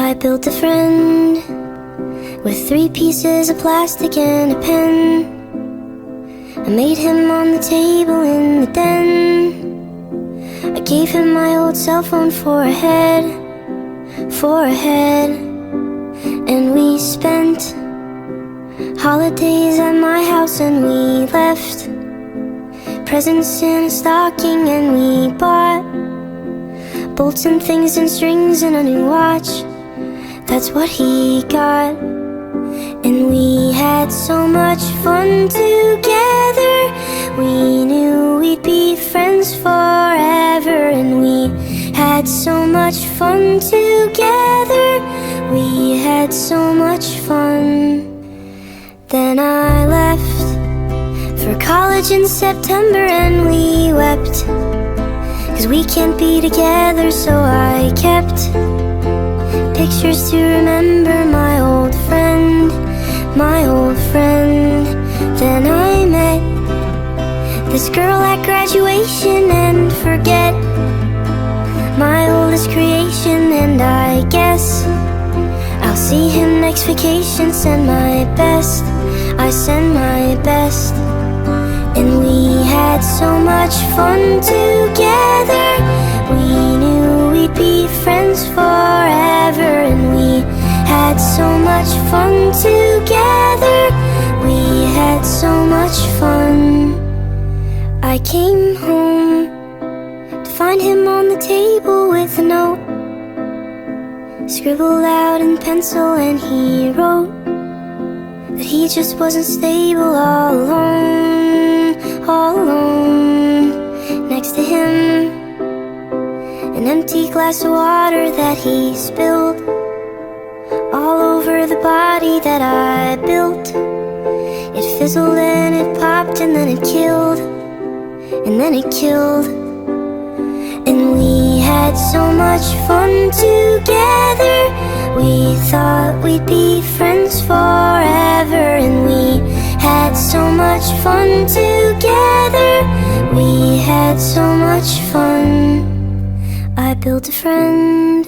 I built a friend with 3 pieces of plastic and a pen. I made him on the table in the den. I gave him my old cell phone for a head. And we spent holidays at my house, and we left presents in a stocking, and we bought bolts and things and strings and a new watch. That's what he got. And we had so much fun together. We knew we'd be friends forever. And we had so much fun together. We had so much fun. Then I left for college in September, and we wept, 'cause we can't be together. So I kept pictures to remember my old friend, my old friend. Then I met this girl at graduation, and forget my oldest creation. And I guess I'll see him next vacation. Send my best, I send my best. And we had so much fun together. We knew we'd be friends forever. And we had so much fun together. We had so much fun. I came home to find him on the table with a note scribbled out in pencil, and he wrote that he just wasn't stable, all alone, all alone. Next to him, an empty glass of water that he spilled all over the body that I built. It fizzled and it popped, and then it killed, and then it killed. And we had so much fun together. We thought we'd be friends forever. And we had so much fun together. We had so much fun. I built a friend.